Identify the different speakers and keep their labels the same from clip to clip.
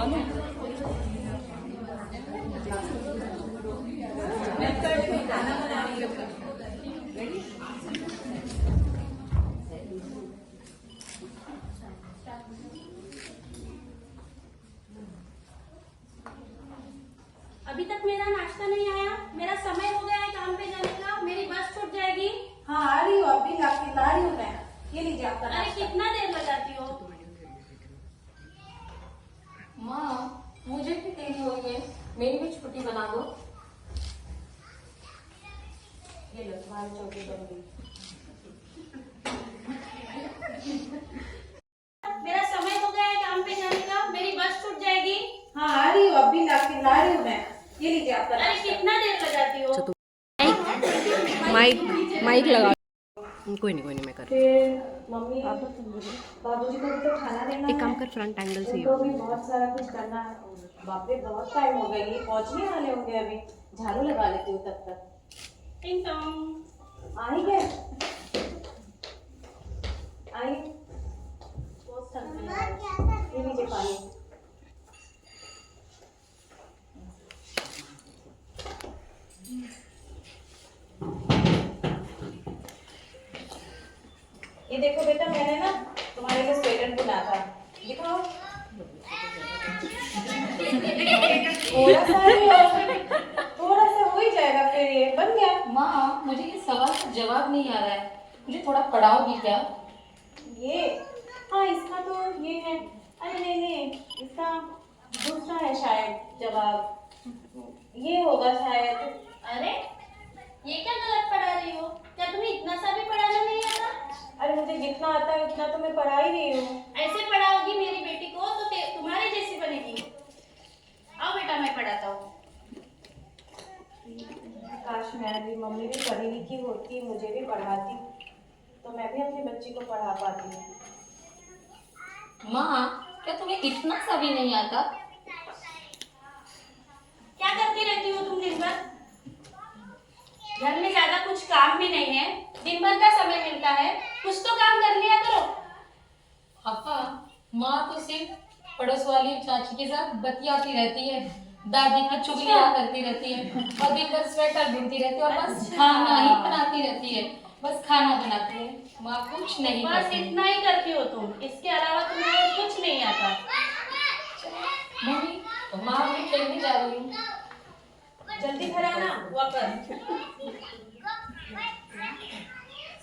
Speaker 1: अभी तक मेरा नाश्ता नहीं आया। मेरा समय हो गया है काम पे जाने का। मेरी बस छूट जाएगी।
Speaker 2: हाँ आ रही हूँ, अभी ला रही हूँ मैं। ये लीजिए आपका
Speaker 1: अरे
Speaker 2: नाश्ता।
Speaker 1: कितना देर लगाती हो?
Speaker 3: माँ मुझे भी देरी हो गई है, मेरी भी छुट्टी बना दो।
Speaker 2: ये लो तुम्हारी चौकी बन गई।
Speaker 1: मेरा समय हो गया है काम पे जाने का। मेरी बस छूट जाएगी।
Speaker 2: हाँ आ रही हूँ, अभी ला रही हूँ मैं। ये लीजिए आपका
Speaker 1: अरे
Speaker 2: नाश्ता।
Speaker 1: कितना देर लगाती हो?
Speaker 3: माइक लगा। कोई नहीं मैं कर।
Speaker 2: फिर मम्मी बाबूजी को भी तो खाना देना है।
Speaker 3: एक काम कर, फ्रंट एंगल से
Speaker 2: उनको भी बहुत सारा कुछ करना है। बाप रे बहुत टाइम हो गया, ये पहुंचने वाले होंगे अभी। झाड़ू लगा लेती हूँ तब तक।
Speaker 1: टिंग टोंग।
Speaker 2: आ ही गए। आई
Speaker 1: बहुत थक गई।
Speaker 2: ये लीजिए पानी। ये देखो बेटा, मैंने ना तुम्हारे लिए स्वेटर बुना था, दिखाओ। थोड़ा सा हो ही जाएगा, फिर ये बन गया।
Speaker 3: माँ मुझे ये सवाल का जवाब नहीं आ रहा है, मुझे थोड़ा पढ़ाओगी क्या?
Speaker 2: ये हाँ, इसका तो ये है। अरे नहीं, इसका दूसरा है शायद जवाब। ये होगा शायद।
Speaker 1: अरे ये क्या गलत पढ़ा रही हो? क्या तुम्हें इतना सा भी पढ़ाना नहीं आता?
Speaker 2: अरे मुझे जितना आता है उतना तो मैं पढ़ा ही रही हूँ।
Speaker 1: ऐसे पढ़ाओगी मेरी बेटी को तो तुम्हारे जैसी बनेगी। आओ बेटा मैं पढ़ाता हूँ।
Speaker 2: काश मेरी मम्मी भी पढ़ी लिखी होती, मुझे भी पढ़ाती, तो मैं भी अपनी बच्ची को पढ़ा पाती।
Speaker 3: माँ क्या तुम्हें इतना सा भी नहीं आता?
Speaker 1: क्या करती रहती हो तुम दिन भर? घर में ज्यादा कुछ काम भी नहीं है, दिन भर का समय मिलता है, कुछ तो काम कर लिया करो।
Speaker 3: पापा माँ तो सिर्फ पड़ोस वाली चाची के साथ बतियाती रहती है, दादी की चुगलियाँ करती रहती है और दिन भर स्वेटर बुनती रहती है और बस खाना ही बनाती रहती है। बस खाना बनाती है, माँ कुछ नहीं
Speaker 1: बस
Speaker 3: करती।
Speaker 1: इतना ही करती हो तुम, इसके अलावा तुम्हें और कुछ नहीं आता।
Speaker 3: मम्मी माँ मैं खेलने जा रही हूँ।
Speaker 2: जल्दी घर आना वापस।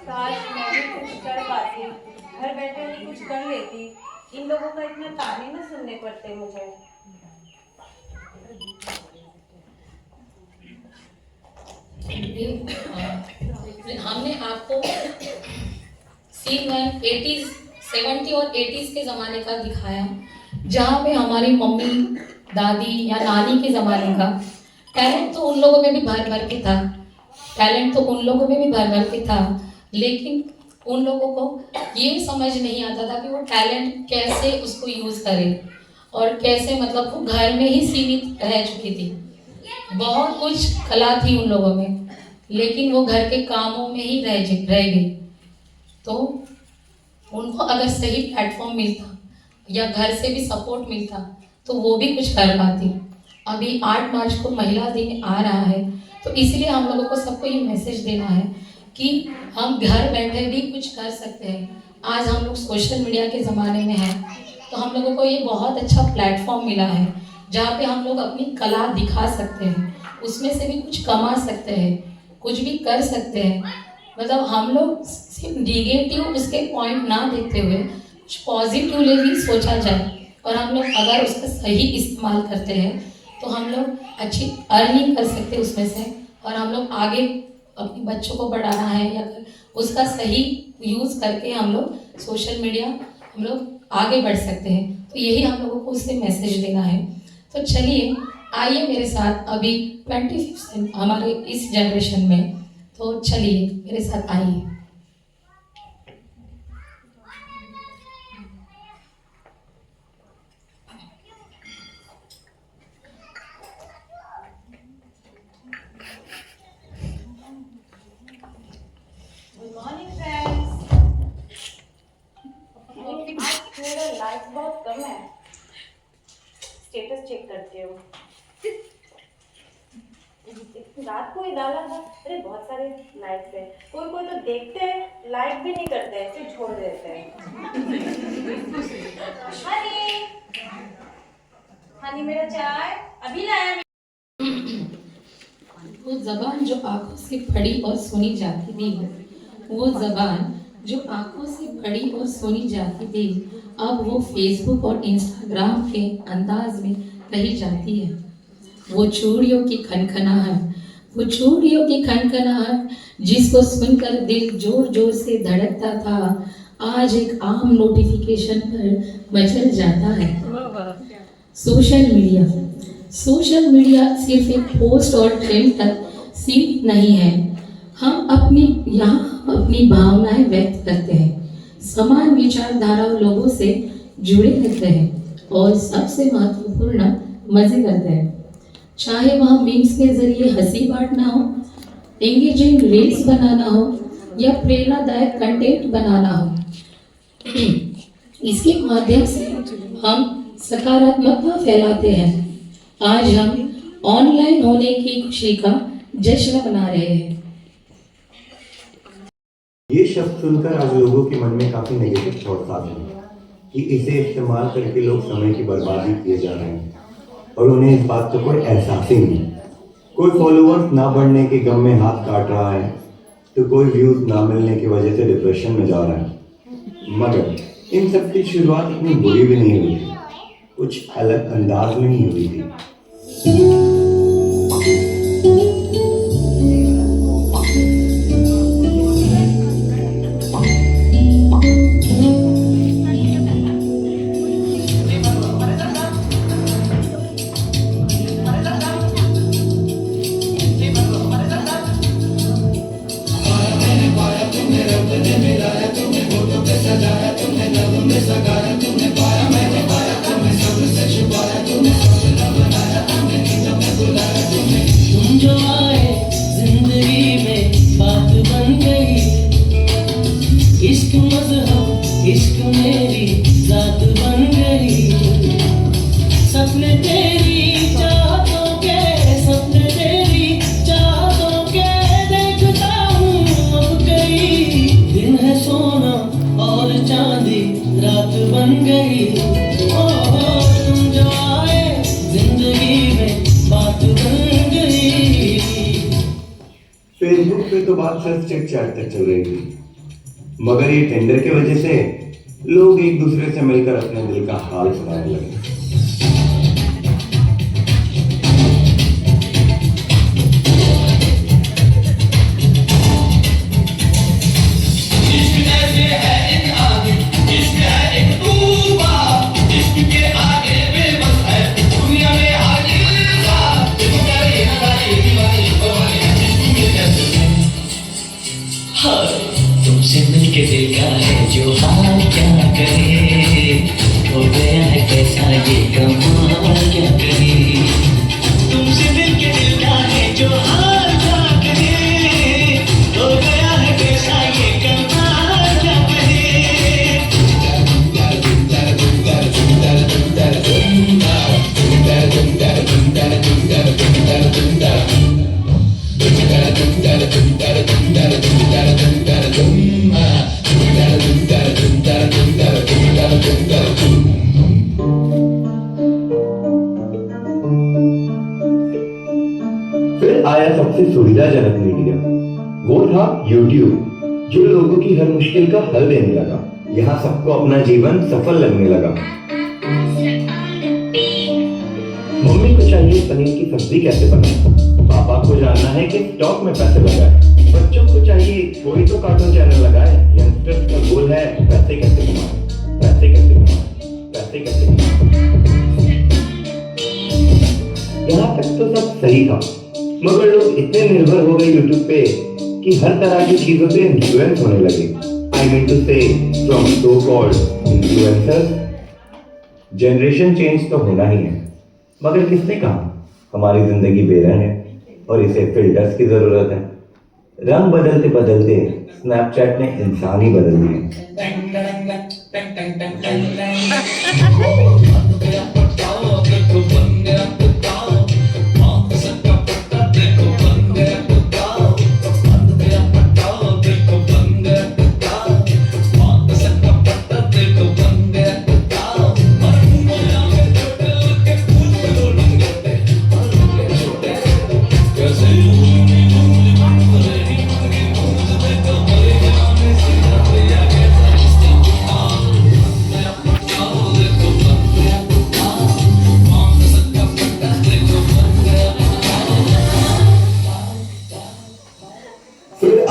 Speaker 2: काश मैं भी कुछ कर पाती, घर बैठे ही कुछ कर लेती। इन लोगों का इतना ताने ना सुनने पड़ते मुझे।
Speaker 3: हमने आपको सीन 80s 70 और 80s के ज़माने का दिखाया, जहाँ पे हमारी मम्मी दादी या नानी के ज़माने का टैलेंट तो उन लोगों में भी भर भर के था, लेकिन उन लोगों को ये समझ नहीं आता था कि वो टैलेंट कैसे उसको यूज़ करें और कैसे, मतलब वो घर में ही सीमित रह चुकी थी। बहुत कुछ कला थी उन लोगों में, लेकिन वो घर के कामों में ही रह गई। तो उनको अगर सही प्लेटफॉर्म मिलता या घर से भी सपोर्ट मिलता तो वो भी कुछ कर पाती। अभी 8 मार्च को महिला दिन आ रहा है, तो इसलिए हम लोगों को सबको ये मैसेज देना है कि हम घर बैठे भी कुछ कर सकते हैं। आज हम लोग सोशल मीडिया के ज़माने में हैं, तो हम लोगों को ये बहुत अच्छा प्लेटफॉर्म मिला है जहाँ पे हम लोग अपनी कला दिखा सकते हैं, उसमें से भी कुछ कमा सकते हैं, कुछ भी कर सकते हैं। मतलब हम लोग सिर्फ निगेटिव उसके पॉइंट ना देखते हुए कुछ पॉजिटिवली भी सोचा जाए, और हम लोग अगर उसका सही इस्तेमाल करते हैं तो हम लोग अच्छी अर्निंग कर सकते हैं उसमें से, और हम लोग आगे अपने बच्चों को बढ़ाना है या उसका सही यूज़ करके हम लोग सोशल मीडिया हम लोग आगे बढ़ सकते हैं। तो यही हम लोगों को उससे मैसेज देना है। तो चलिए आइए मेरे साथ अभी 25 हमारे इस जनरेशन में, तो चलिए मेरे साथ आइए।
Speaker 2: Good morning friends. आज मेरा लाइट बहुत कम है। स्टेटस चेक करते हो। रात को ही डाला था, अरे बहुत सारे लाइक्स है। कोई कोई तो देखते हैं, लाइक भी नहीं करते, ऐसे छोड़ देते हैं। हनी, हनी मेरा चाय अभी लाया नहीं।
Speaker 3: वो जबान जो आंखों से पढ़ी और सुनी जाती थी, वो जबान जो आंखों से पढ़ी और सुनी जाती थी, अब वो फेसबुक और इंस्टाग्राम के अंदाज में कही जाती है। वो चूड़ियों की खनखनाहट, वो चूड़ियों की खनखनाहट जिसको सुनकर दिल जोर जोर से धड़कता था, आज एक आम नोटिफिकेशन पर मचल जाता है। सोशल मीडिया सिर्फ एक पोस्ट और ट्रेंड तक सीमित नहीं है। हम अपनी भावनाएं व्यक्त करते हैं, समान विचारधारा लोगों से जुड़े रहते हैं और सबसे महत्वपूर्ण मजे करते हैं। चाहे वह मीम्स के जरिए हंसी बांटना हो, एंगेजिंग रील्स बनाना हो या प्रेरणादायक कंटेंट बनाना हो, इसके माध्यम से हम सकारात्मकता फैलाते हैं। आज हम ऑनलाइन होने की खुशी का जश्न मना रहे हैं।
Speaker 4: ये शब्द सुनकर आज लोगों के मन में काफी नेगेटिव थॉट्स आते हैं कि इसे इस्तेमाल करके लोग समय की बर्बादी किए जा रहे हैं और उन्हें इस बात का कोई एहसास ही नहीं। कोई फॉलोअर्स ना बढ़ने के गम में हाथ काट रहा है, तो कोई व्यूज ना मिलने की वजह से डिप्रेशन में जा रहा है। मगर इन सब की शुरुआत इतनी बुरी भी नहीं हुई थी, कुछ अलग अंदाज में ही हुई थी।
Speaker 5: इश्क मेरी जात बन गई, सपने तेरी चाहतों के, सपने तेरी चाहतों के देखता हूँ अब कई। दिन है सोना और चांदी रात बन गई। ओ तुम जो आए जिंदगी में बात बन गई।
Speaker 4: फेसबुक पे तो बात सिर्फ चिट चैट तक चल रही थी, मगर ये टेंडर की वजह से लोग एक दूसरे से मिलकर अपने दिल का हाल सुनाने लगे।
Speaker 5: तुमसे मिलके दिल का है जो हाल क्या करे, हो गया है कैसा ये कमाल क्या करे। तुमसे मिलके दिल का है जो हाल क्या करे, हो गया है कैसा ये कमाल क्या करे।
Speaker 4: फिर आया सबसे सुविधाजनक मीडिया, वो था YouTube, जो लोगों की हर मुश्किल का हल देने लगा। यहाँ सबको अपना जीवन सफल लगने लगा। मम्मी को चाहिए पनीर की सब्जी कैसे बनाए, पापा को जानना है कि स्टॉक में पैसे लगाए, बच्चों को चाहिए कोई तो कार्टून चैनल लगाए, यंगस्टर्स का गोल है पैसे कैसे कमाए, पैसे कैसे कमाए, पैसे कैसे कमाए। यहाँ तक तो सब सही था, मगर लोग इतने निर्भर हो गए यूट्यूब पे कि हर तरह की चीजों से इन्फ्लुएंस होने लगे। आई मीन टू से from so called influencers. Generation change तो होना ही है, मगर किसने कहा हमारी जिंदगी बेरंग है और इसे फिल्टर्स की जरूरत है। रंग बदलते बदलते स्नैपचैट ने इंसान ही बदल दिए।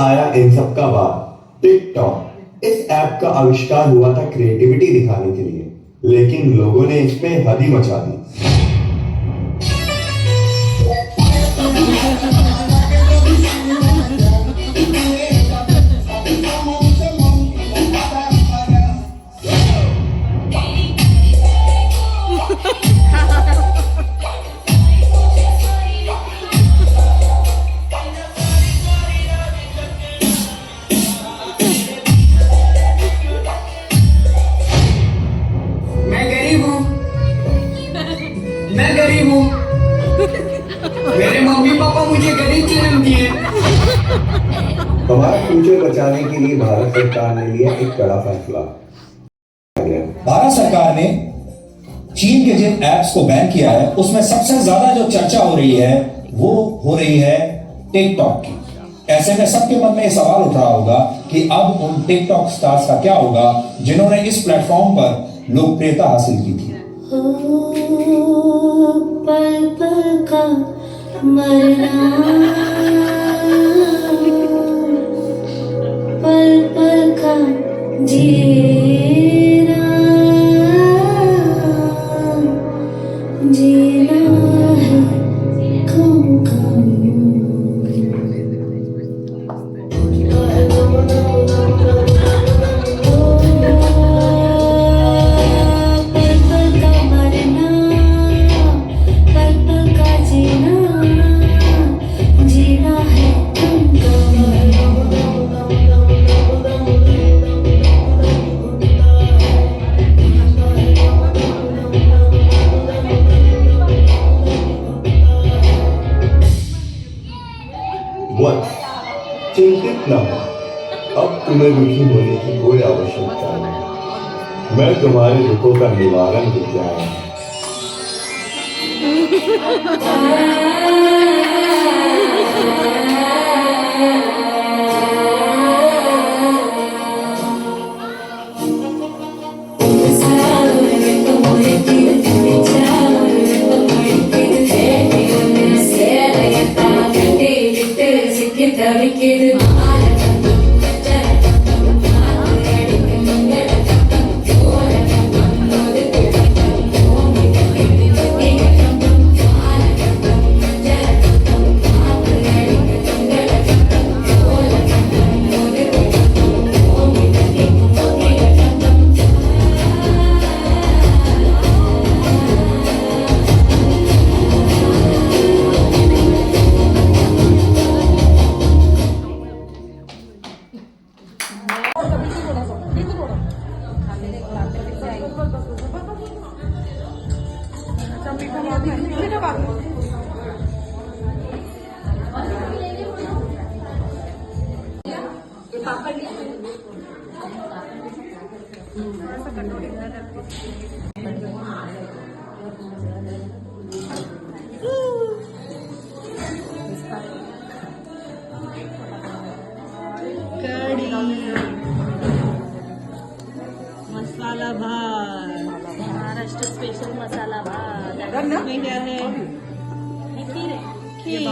Speaker 4: आया इन सब का बाद टिकटॉक। इस ऐप का आविष्कार हुआ था क्रिएटिविटी दिखाने के लिए, लेकिन लोगों ने इस पे हद ही मचा दी।
Speaker 6: मैं गरीब हूँ। मेरे मम्मी पापा मुझे गरीब जन्म दिए।
Speaker 4: हमारा फ्यूचर बचाने के लिए भारत सरकार ने लिया एक कड़ा फैसला।
Speaker 7: भारत सरकार ने चीन के जिन ऐप्स को बैन किया है उसमें सबसे ज्यादा जो चर्चा हो रही है वो हो रही है टिकटॉक की। ऐसे में सबके मन में ये सवाल उठ रहा होगा कि अब उन टिकटॉक स्टार्स का क्या होगा जिन्होंने इस प्लेटफॉर्म पर लोकप्रियता हासिल की थी।
Speaker 8: पल पल का मरना, पल पल का जीना, जीना है कम कम।
Speaker 4: चिंतित न हो, अब तुम्हें दुखी होने की कोई आवश्यकता नहीं। मैं तुम्हारे दुखों का निवारण लेके आया हूं।
Speaker 2: मसाला भात, महाराष्ट्र स्पेशल मसाला भात. खीर.